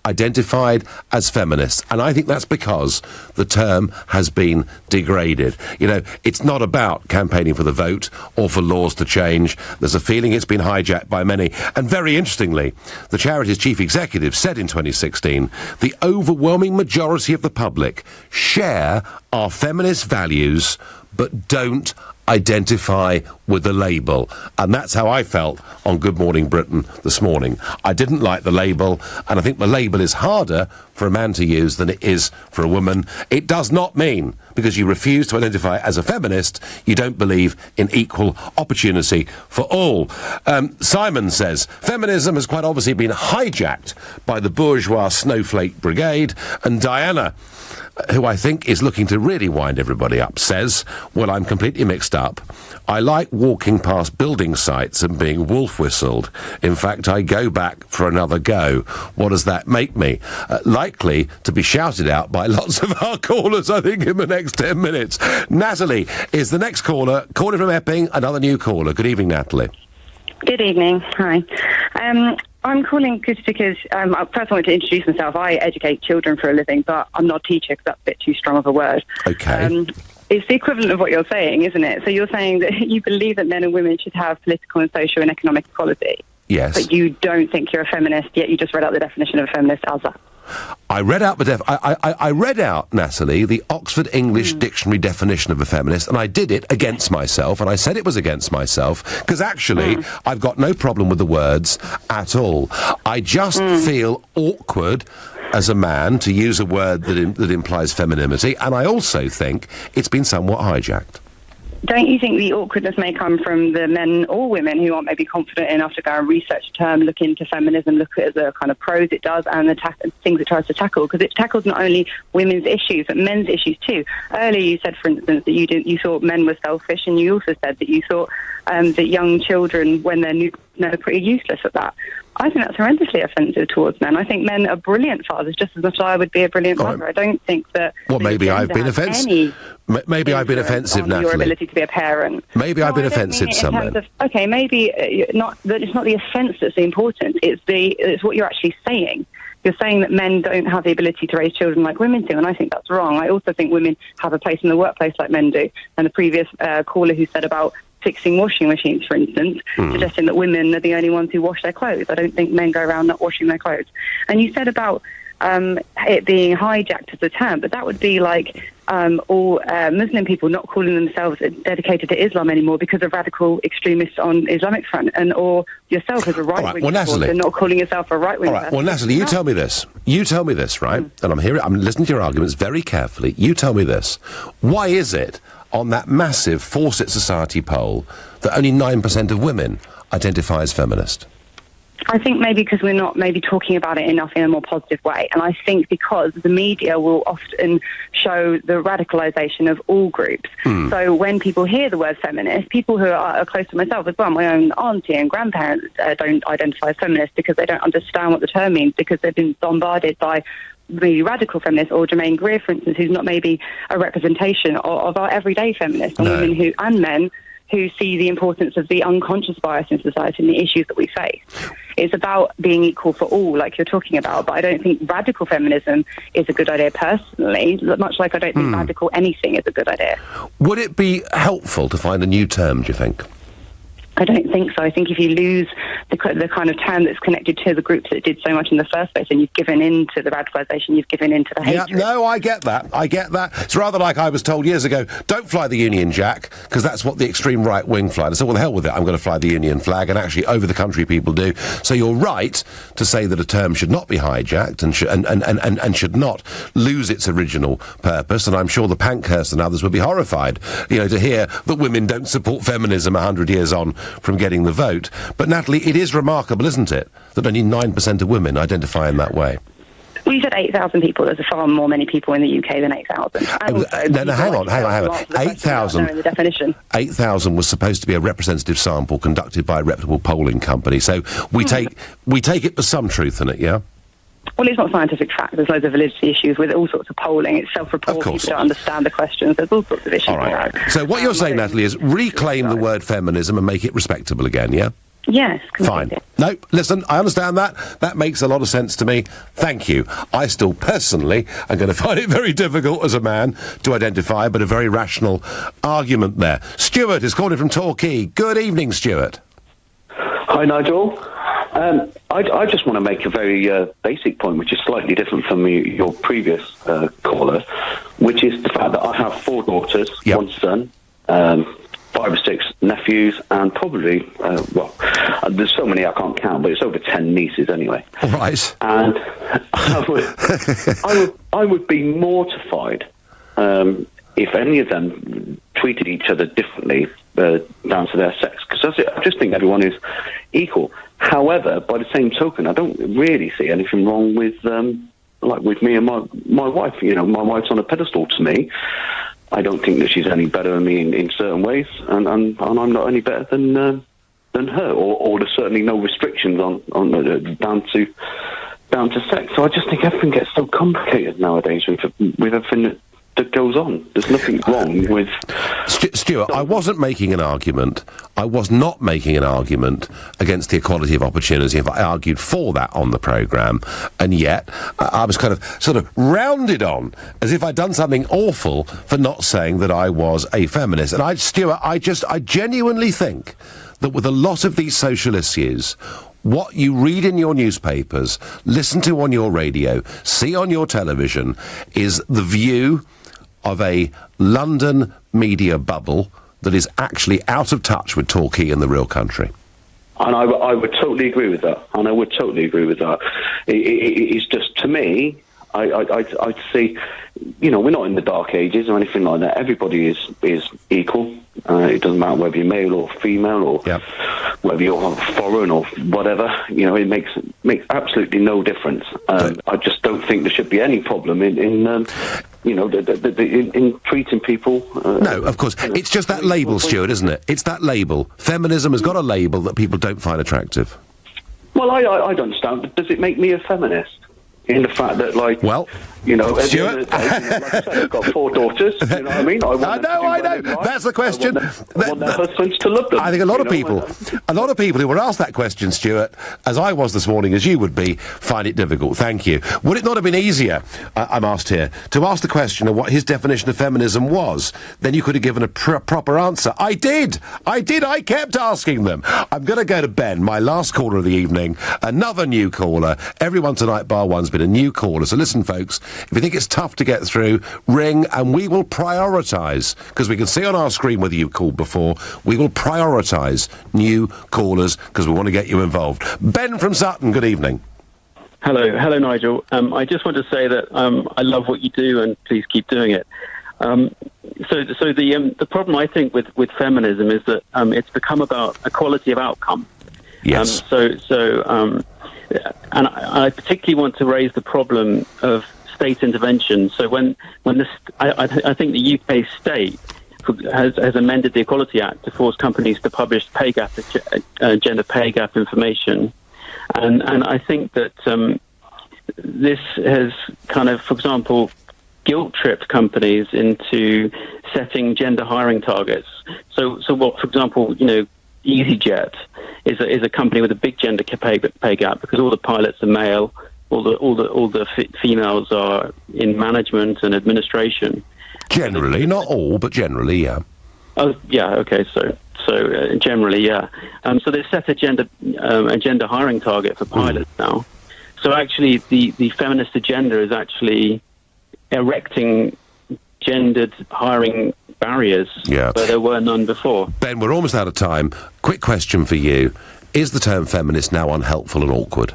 identified as feminists, and I think that's because the term has been degraded. You know, it's not about campaigning for the vote or for laws to change. There's a feeling it's been hijacked by many. And very interestingly, the charity's chief executive said in 2016, the overwhelming majority of the public share our feminist values but don't identify with the label. And that's how I felt on Good Morning Britain this morning. I didn't like the label, and I think the label is harder for a man to use than it is for a woman. It does not mean, because you refuse to identify as a feminist, you don't believe in equal opportunity for all. Simon says, feminism has quite obviously been hijacked by the bourgeois snowflake brigade, and Diana, who I think is looking to really wind everybody up, says, well, I'm completely mixed up. I like walking past building sites and being wolf whistled. In fact, I go back for another go. What does that make me? Likely to be shouted out by lots of our callers, I think, in the next 10 minutes. Natalie is the next caller, calling from Epping, another new caller. Good evening, Natalie. Good evening. Hi. I'm calling just because, first I wanted to introduce myself. I educate children for a living, but I'm not a teacher because that's a bit too strong of a word. Okay. It's the equivalent of what you're saying, isn't it? So you're saying that you believe that men and women should have political and social and economic equality. Yes. But you don't think you're a feminist, yet you just read out the definition of a feminist as a... I read out I read out, Natalie, the Oxford English Dictionary definition of a feminist, and I did it against myself, and I said it was against myself, because actually, I've got no problem with the words at all. I just feel awkward as a man to use a word that implies femininity, and I also think it's been somewhat hijacked. Don't you think the awkwardness may come from the men or women who aren't maybe confident enough to go and research a term, look into feminism, look at the kind of pros it does and the things it tries to tackle? Because it tackles not only women's issues, but men's issues too. Earlier you said, for instance, that you thought men were selfish, and you also said that you thought that young children, when they're new, they're pretty useless at that. I think that's horrendously offensive towards men. I think men are brilliant fathers, just as much as I would be a brilliant mother. I don't think that... Well, maybe I've been offensive. Maybe I've been offensive, Natalie. Your ability to be a parent. Maybe I've been offensive to some men. Okay, maybe it's not the offence that's the important. It's what you're actually saying. You're saying that men don't have the ability to raise children like women do, and I think that's wrong. I also think women have a place in the workplace like men do. And the previous caller who said about fixing washing machines, for instance, suggesting that women are the only ones who wash their clothes. I don't think men go around not washing their clothes. And you said about it being hijacked as a term, but that would be like all Muslim people not calling themselves dedicated to Islam anymore because of radical extremists on Islamic front, and or yourself as a right-wing supporter not calling yourself a right-wing person. Well, Natalie, you tell me this. You tell me this, right? And I'm listening to your arguments very carefully. You tell me this. Why is it on that massive Fawcett Society poll that only 9% of women identify as feminist? I think maybe because we're not maybe talking about it enough in a more positive way. And I think because the media will often show the radicalisation of all groups. So when people hear the word feminist, people who are close to myself as well, my own auntie and grandparents don't identify as feminist because they don't understand what the term means, because they've been bombarded by the radical feminists, or Germaine Greer, for instance, who's not maybe a representation of our everyday feminists, and women and men who see the importance of the unconscious bias in society and the issues that we face. It's about being equal for all, like you're talking about, but I don't think radical feminism is a good idea personally, much like I don't think radical anything is a good idea. Would it be helpful to find a new term, do you think? I don't think so. I think if you lose the kind of term that's connected to the groups that did so much in the first place, and you've given in to the radicalisation, you've given in to the hatred. Yeah, no, I get that. It's rather like I was told years ago, don't fly the Union Jack, because that's what the extreme right-wing fly. And I said, well, the hell with it, I'm going to fly the Union flag, and actually over the country people do. So you're right to say that a term should not be hijacked and should not lose its original purpose, and I'm sure the Pankhurst and others would be horrified, to hear that women don't support feminism 100 years on from getting the vote. But Natalie, it is remarkable, isn't it, that only 9% of women identify in that way? Well, you said 8,000 people. There's far more many people in the UK than 8,000. No, hang on. 8,000. 8,000 was supposed to be a representative sample conducted by a reputable polling company. So we take it for some truth in it, yeah? Well, it's not scientific fact. There's loads of validity issues with all sorts of polling. It's self-reported. People don't understand the questions. There's all sorts of issues. All right. So what you're saying, Natalie, is reclaim the word feminism and make it respectable again, yeah? Yes. Fine. No, listen, I understand that. That makes a lot of sense to me. Thank you. I still personally am going to find it very difficult as a man to identify, but a very rational argument there. Stuart is calling from Torquay. Good evening, Stuart. Hi, Nigel. I just want to make a very basic point, which is slightly different from your previous caller, which is the fact that I have 4 daughters, 1 son, 5 or 6 nephews, and probably, there's so many I can't count, but it's over 10 nieces anyway. Right. And I would be mortified if any of them treated each other differently down to their sex, because I just think everyone is equal. However, by the same token, I don't really see anything wrong with with me and my wife. My wife's on a pedestal to me. I don't think that she's any better than me in certain ways, and I'm not any better than her. Or there's certainly no restrictions on down to sex. So I just think everything gets so complicated nowadays with everything that goes on. There's nothing wrong with... Stuart, I wasn't making an argument. I was not making an argument against the equality of opportunity. In fact, I argued for that on the programme, and yet I was kind of sort of rounded on as if I'd done something awful for not saying that I was a feminist. And Stuart, I genuinely think that with a lot of these social issues, what you read in your newspapers, listen to on your radio, see on your television, is the view of a London media bubble that is actually out of touch with Torquay and the real country. And I would totally agree with that. It's just, to me, I'd see, we're not in the dark ages or anything like that. Everybody is equal. It doesn't matter whether you're male or female or whether you're foreign or whatever. It makes absolutely no difference. I just don't think there should be any problem in treating people... no, of course. It's just that label, Stuart, isn't it? It's that label. Feminism has got a label that people don't find attractive. Well, I don't understand, but does it make me a feminist? In the fact that, Stuart, like I said, I've got 4 daughters, you know what I mean? I know. That's the question. I want their husbands to love them. I think a lot of people who were asked that question, Stuart, as I was this morning, as you would be, find it difficult. Thank you. Would it not have been easier, I'm asked here, to ask the question of what his definition of feminism was? Then you could have given a proper answer. I did. I kept asking them. I'm going to go to Ben, my last caller of the evening, another new caller. Everyone tonight, bar one's been a new caller. So listen, folks, if you think it's tough to get through, ring and we will prioritise, because we can see on our screen whether you called before. We will prioritise new callers because we want to get you involved. Ben from Sutton, good evening. Hello, Nigel. I just want to say that I love what you do and please keep doing it. So the problem I think with feminism is that it's become about equality of outcome. Yes. And I particularly want to raise the problem of state intervention. So when I think the UK state has amended the Equality Act to force companies to publish gender pay gap information, and I think that this has kind of, for example, guilt-tripped companies into setting gender hiring targets. So what, for example, EasyJet is a company with a big gender pay gap because all the pilots are male, all the females are in management and administration. Generally, not all, but generally, yeah. Oh, yeah. Okay. So generally, yeah. So they've set a gender hiring target for pilots now. So actually, the feminist agenda is actually erecting gendered hiring barriers where there were none before. Ben, we're almost out of time. Quick question for you. Is the term feminist now unhelpful and awkward?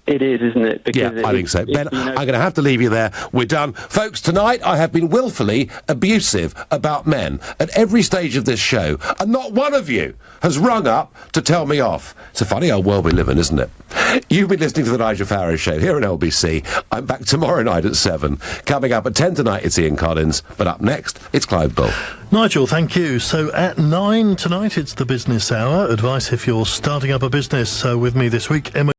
It is, isn't it? Because I think so. Ben, I'm going to have to leave you there. We're done. Folks, tonight I have been willfully abusive about men at every stage of this show, and not one of you has rung up to tell me off. It's a funny old world we live in, isn't it? You've been listening to the Nigel Farage Show here on LBC. I'm back tomorrow night at 7. Coming up at 10 tonight, it's Ian Collins, but up next, it's Clive Bull. Nigel, thank you. So at 9 tonight, it's the Business Hour. Advice if you're starting up a business. So with me this week, Emma